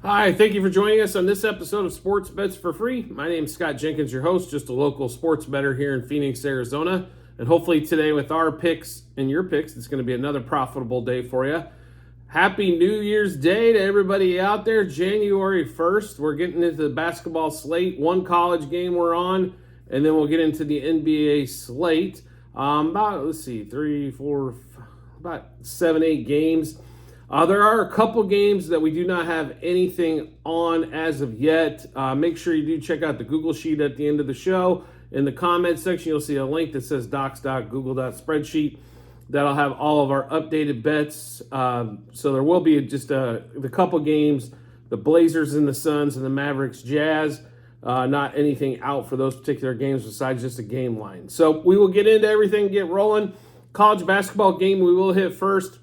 Hi, thank you for joining us on this episode of Sports Bets for Free. My name is Scott Jenkins, your host, just a local sports bettor here in Phoenix, Arizona. And hopefully today with our picks and your picks, it's going to be another profitable day for you. Happy New Year's Day to everybody out there. January 1st, we're getting into the basketball slate. One college game we're on, and then we'll get into the NBA slate. About 7, 8 games. There are a couple games that we do not have anything on as of yet. Make sure you do check out the Google Sheet at the end of the show. In the comments section, you'll see a link that says docs.google.spreadsheet. That'll have all of our updated bets. So there will be just the couple games, the Blazers and the Suns and the Mavericks Jazz. Not anything out for those particular games besides just a game line. So we will get into everything, get rolling. College basketball game we will hit first.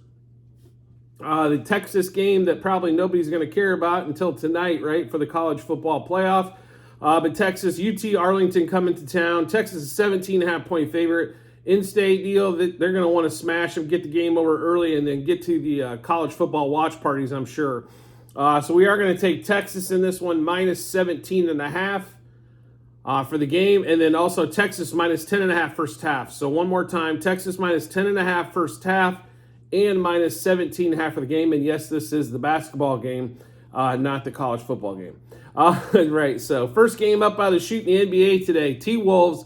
The Texas game that probably nobody's going to care about until tonight, right, for the college football playoff. But Texas, UT Arlington coming to town. Texas is 17.5-point favorite. In-state deal, that they're going to want to smash them, get the game over early, and then get to the college football watch parties, I'm sure. So we are going to take Texas in this one, minus 17.5 for the game, and then also Texas minus 10.5 first half. So one more time, Texas minus 10.5 first half and minus 17.5 for the game. And yes, this is the basketball game, not the college football game. Right, so first game up by the shoot in the NBA today. T-Wolves,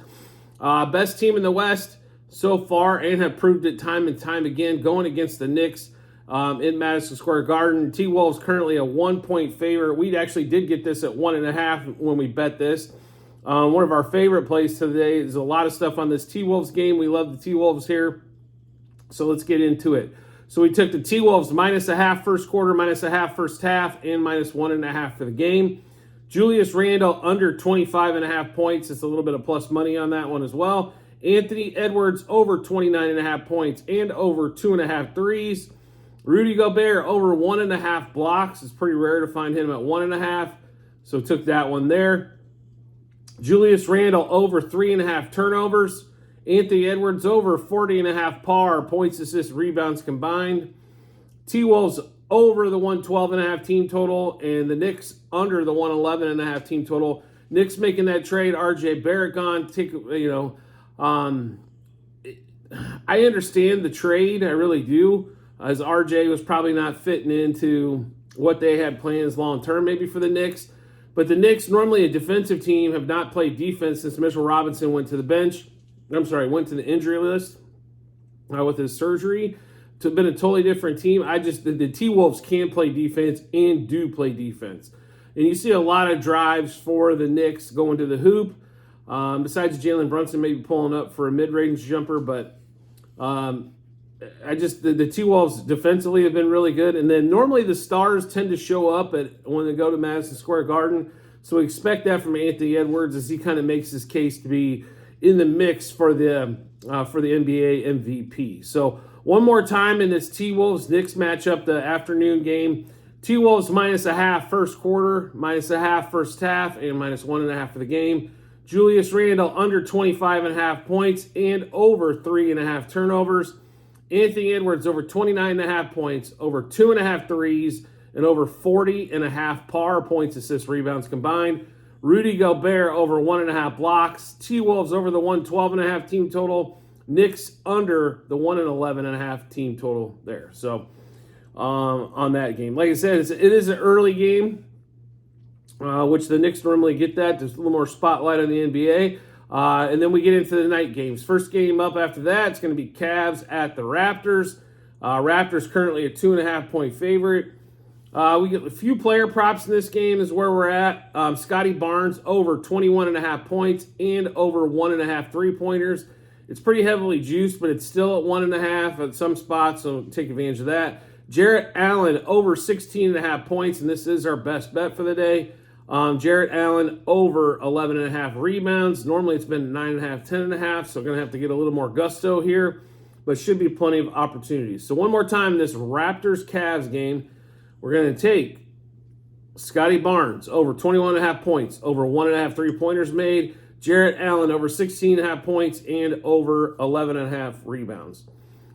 best team in the West so far and have proved it time and time again, going against the Knicks in Madison Square Garden. T-Wolves currently a 1-point favorite. We actually did get this at 1.5 when we bet this. One of our favorite plays today. There's a lot of stuff on this T-Wolves game. We love the T-Wolves here. So let's get into it. So we took the T-Wolves minus a half first quarter, minus a half first half, and minus 1.5 for the game. Julius Randle under 25.5 points. It's a little bit of plus money on that one as well. Anthony Edwards over 29.5 points and over 2.5 threes. Rudy Gobert over 1.5 blocks. It's pretty rare to find him at 1.5. So took that one there. Julius Randle over 3.5 turnovers. Anthony Edwards over 40.5 par, points, assists, rebounds combined. T-Wolves over the 112.5 team total, and the Knicks under the 111.5 team total. Knicks making that trade. RJ Barrett gone. I understand the trade. I really do, as RJ was probably not fitting into what they had plans long term, maybe for the Knicks. But the Knicks, normally a defensive team, have not played defense since Mitchell Robinson went to the injury list with his surgery. It's been a totally different team. The T-Wolves can play defense and do play defense. And you see a lot of drives for the Knicks going to the hoop. Besides Jalen Brunson maybe pulling up for a mid-range jumper, but the T-Wolves defensively have been really good. And then normally the stars tend to show up when they go to Madison Square Garden. So we expect that from Anthony Edwards as he kind of makes his case to be in the mix for the NBA MVP. So one more time in this T-Wolves Knicks matchup, the afternoon game. T-Wolves minus a half first quarter, minus a half first half, and minus 1.5 for the game. Julius Randle under 25.5 points and over 3.5 turnovers. Anthony Edwards over 29.5 points, over 2.5 threes, and over 40.5 par, points, assists, rebounds combined. Rudy Gobert over 1.5 blocks. T-Wolves over the 112.5 team total. Knicks under the 111.5 team total there. So on that game, like I said, it is an early game, which the Knicks normally get that. There's a little more spotlight on the NBA. And then we get into the night games. First game up after that, it's going to be Cavs at the Raptors. Raptors currently a 2.5-point favorite. We get a few player props in this game is where we're at. Scotty Barnes over 21.5 points and over 1.5 3-pointers. It's pretty heavily juiced, but it's still at 1.5 at some spots, so take advantage of that. Jarrett Allen over 16.5 points, and this is our best bet for the day. Jarrett Allen over 11.5 rebounds. Normally it's been 9.5, 10.5, so going to have to get a little more gusto here, but should be plenty of opportunities. So one more time, this Raptors-Cavs game, we're going to take Scotty Barnes over 21.5 points, over 1.5 3-pointers made. Jarrett Allen over 16.5 points and over 11.5 rebounds.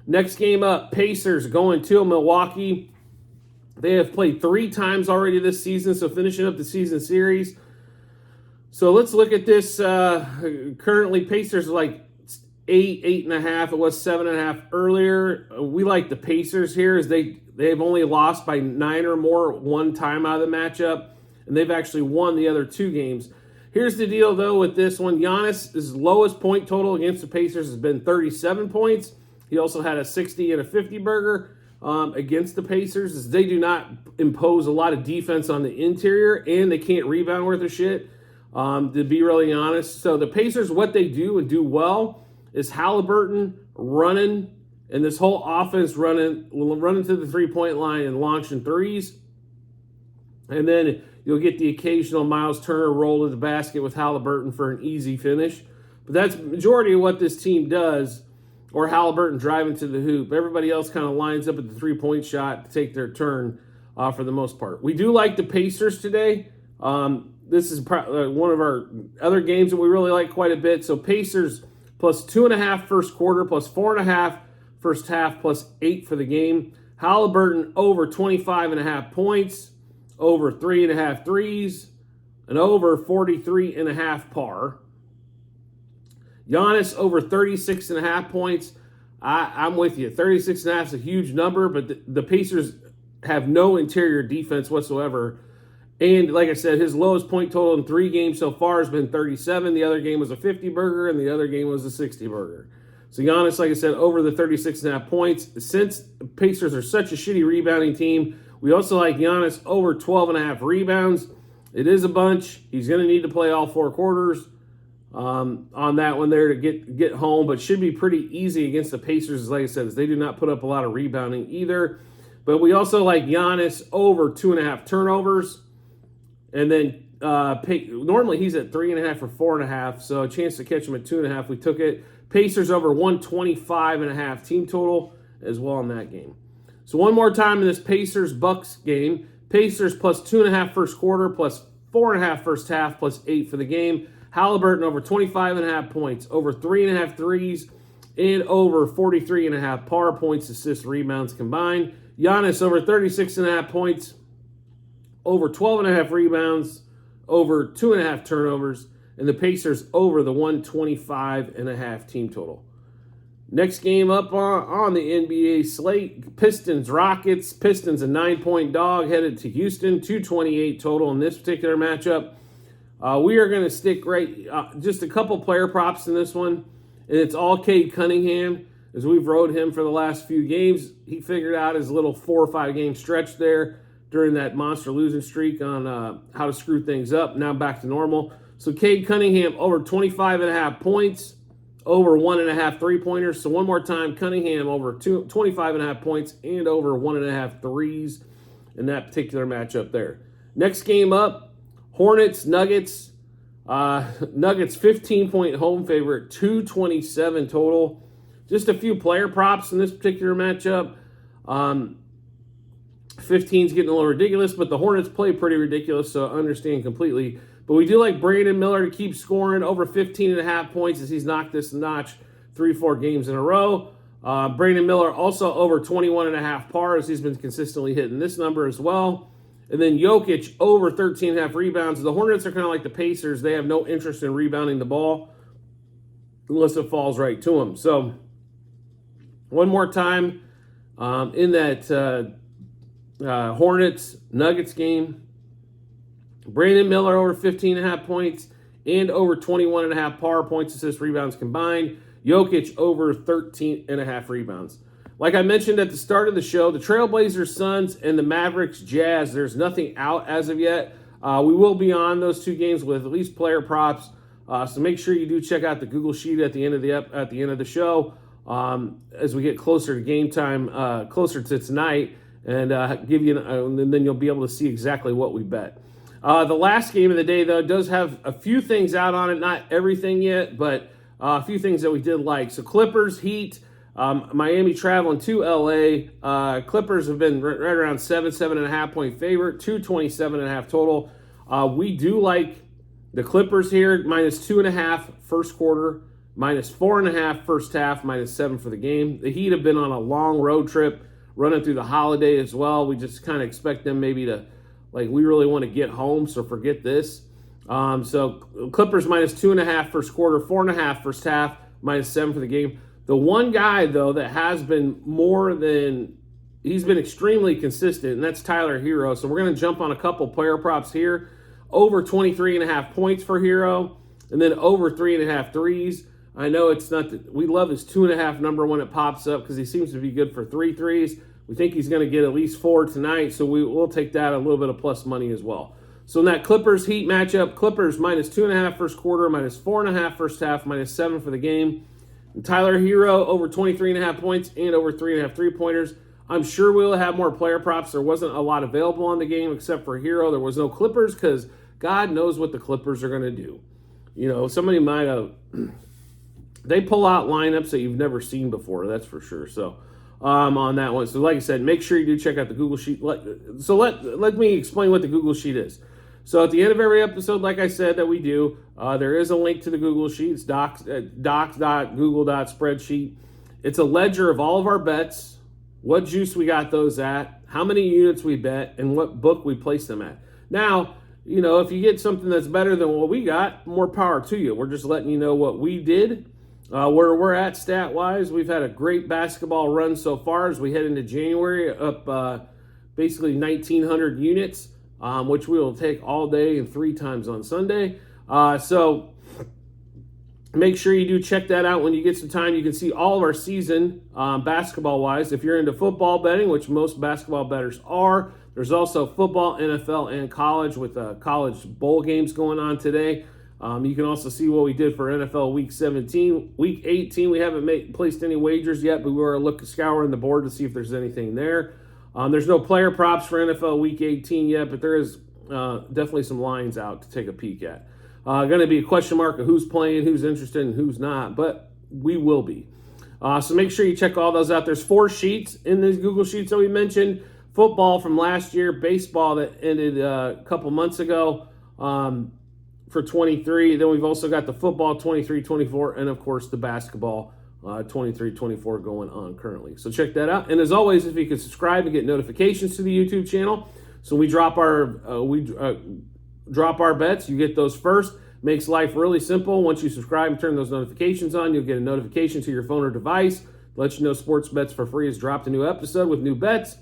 Next game up, Pacers going to Milwaukee. They have played 3 times already this season, so finishing up the season series. So let's look at this. Currently, Pacers are like 8.5. It was 7.5 earlier. We like the Pacers here, as they've only lost by 9 or more one time out of the matchup, and they've actually won the other 2 games. Here's the deal, though, with this one. Giannis' lowest point total against the Pacers has been 37 points. He also had a 60 and a 50 burger against the Pacers, as they do not impose a lot of defense on the interior, and they can't rebound worth a shit, to be really honest. So the Pacers, what they do and do well is Halliburton running, and this whole offense running to the three-point line and launching threes. And then you'll get the occasional Miles Turner roll to the basket with Halliburton for an easy finish. But that's the majority of what this team does, or Halliburton driving to the hoop. Everybody else kind of lines up at the three-point shot to take their turn for the most part. We do like the Pacers today. This is one of our other games that we really like quite a bit. So Pacers plus 2.5 first quarter, plus 4.5 first half, plus 8 for the game. Halliburton over 25.5 points, over 3.5 threes, and over 43.5 par. Giannis over 36.5 points. I'm with you. 36.5 is a huge number, but the Pacers have no interior defense whatsoever. And like I said, his lowest point total in 3 games so far has been 37. The other game was a 50 burger, and the other game was a 60 burger. So Giannis, like I said, over the 36.5 points. Since the Pacers are such a shitty rebounding team, we also like Giannis over 12.5 rebounds. It is a bunch. He's going to need to play all 4 quarters on that one there to get home, but should be pretty easy against the Pacers, like I said, as they do not put up a lot of rebounding either. But we also like Giannis over 2.5 turnovers. And then normally he's at 3.5 or 4.5, so a chance to catch him at 2.5. We took it. Pacers over 125.5 team total as well in that game. So one more time in this Pacers-Bucks game. Pacers plus 2.5 first quarter, plus 4.5 first half, plus 8 for the game. Halliburton over 25.5 points, over 3.5 threes, and over 43.5 par points, assists, rebounds combined. Giannis over 36.5 points, over 12.5 rebounds, over 2.5 turnovers, and the Pacers over the 125.5 team total. Next game up on the NBA slate, Pistons, Rockets. Pistons a 9-point dog headed to Houston, 228 total in this particular matchup. We are going to stick just a couple player props in this one, and it's all Cade Cunningham, as we've rode him for the last few games. He figured out his little 4 or 5 game stretch there during that monster losing streak on how to screw things up. Now back to normal. So Cade Cunningham over 25.5 points, over 1.5 3-pointers. So one more time, Cunningham over 25.5 points and over 1.5 threes in that particular matchup there. Next game up, Hornets, Nuggets. Nuggets 15-point home favorite, 227 total. Just a few player props in this particular matchup. 15's getting a little ridiculous, but the Hornets play pretty ridiculous, so I understand completely. But we do like Brandon Miller to keep scoring over 15.5 points, as he's knocked this notch 3-4 games in a row. Brandon Miller also over 21.5 par, as he's been consistently hitting this number as well. And then Jokic over 13.5 rebounds. The Hornets are kind of like the Pacers. They have no interest in rebounding the ball unless it falls right to them. So one more time in that Hornets-Nuggets game, Brandon Miller over 15.5 points and over 21.5 par points, assists, rebounds combined. Jokic over 13.5 rebounds. Like I mentioned at the start of the show, the Trailblazers, Suns, and the Mavericks, Jazz, there's nothing out as of yet. We will be on those 2 games with at least player props. So make sure you do check out the Google Sheet at the end of the show as we get closer to game time, closer to tonight, and give you, and then you'll be able to see exactly what we bet. The last game of the day, though, does have a few things out on it. Not everything yet, but a few things that we did like. So Clippers, Heat, Miami traveling to LA. Clippers have been right around 7.5 point favorite, 227.5 total. We do like the Clippers here, minus 2.5 first quarter, minus 4.5 first half, minus 7 for the game. The Heat have been on a long road trip, running through the holiday as well. We just kind of expect them maybe to, like, we really want to get home, so forget this. So Clippers minus 2.5 first quarter, 4.5 first half, minus 7 for the game. The one guy, though, that has been he's been extremely consistent, and that's Tyler Hero. So we're going to jump on a couple player props here. Over 23.5 points for Hero, and then over 3.5 threes. I know it's not we love his 2.5 number when it pops up because he seems to be good for 3 threes. We think he's going to get at least 4 tonight, so we'll take that a little bit of plus money as well. So in that Clippers-Heat matchup, Clippers minus 2.5 first quarter, minus 4.5 first half, minus 7 for the game. And Tyler Hero over 23.5 points and over 3.5 three-pointers. I'm sure we'll have more player props. There wasn't a lot available on the game except for Hero. There was no Clippers because God knows what the Clippers are going to do. You know, somebody might have... They pull out lineups that you've never seen before, that's for sure. So on that one. So like I said, make sure you do check out the Google Sheet. Let me explain what the Google Sheet is. So at the end of every episode, like I said, that we do, there is a link to the Google Sheets, docs.google.spreadsheet. It's a ledger of all of our bets, what juice we got those at, how many units we bet, and what book we place them at. Now, you know, if you get something that's better than what we got, more power to you. We're just letting you know what we did, where we're at stat-wise. We've had a great basketball run so far as we head into January, up basically 1,900 units. Which we will take all day and 3 times on Sunday. So make sure you do check that out when you get some time. You can see all of our season basketball-wise. If you're into football betting, which most basketball bettors are, there's also football, NFL, and college with college bowl games going on today. You can also see what we did for NFL Week 17. Week 18, we haven't placed any wagers yet, but we were scouring the board to see if there's anything there. There's no player props for NFL Week 18 yet, but there is definitely some lines out to take a peek at. Going to be a question mark of who's playing, who's interested, and who's not, but we will be. So make sure you check all those out. There's 4 sheets in these Google Sheets that we mentioned. Football from last year, baseball that ended a couple months ago for 23. Then we've also got the football 23-24, and of course the basketball 23-24 going on currently. So check that out. And as always, if you can subscribe and get notifications to the YouTube channel, so we drop our bets, you get those first. Makes life really simple. Once you subscribe and turn those notifications on, you'll get a notification to your phone or device. Let you know Sports Bets for Free has dropped a new episode with new bets.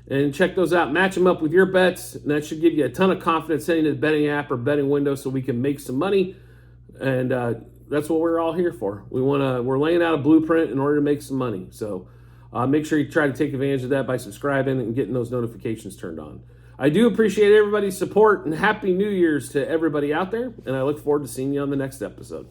And check those out. Match them up with your bets. And that should give you a ton of confidence heading to the betting app or betting window so we can make some money. And that's what we're all here for. We're laying out a blueprint in order to make some money. So make sure you try to take advantage of that by subscribing and getting those notifications turned on. I do appreciate everybody's support, and Happy New Year's to everybody out there, and I look forward to seeing you on the next episode.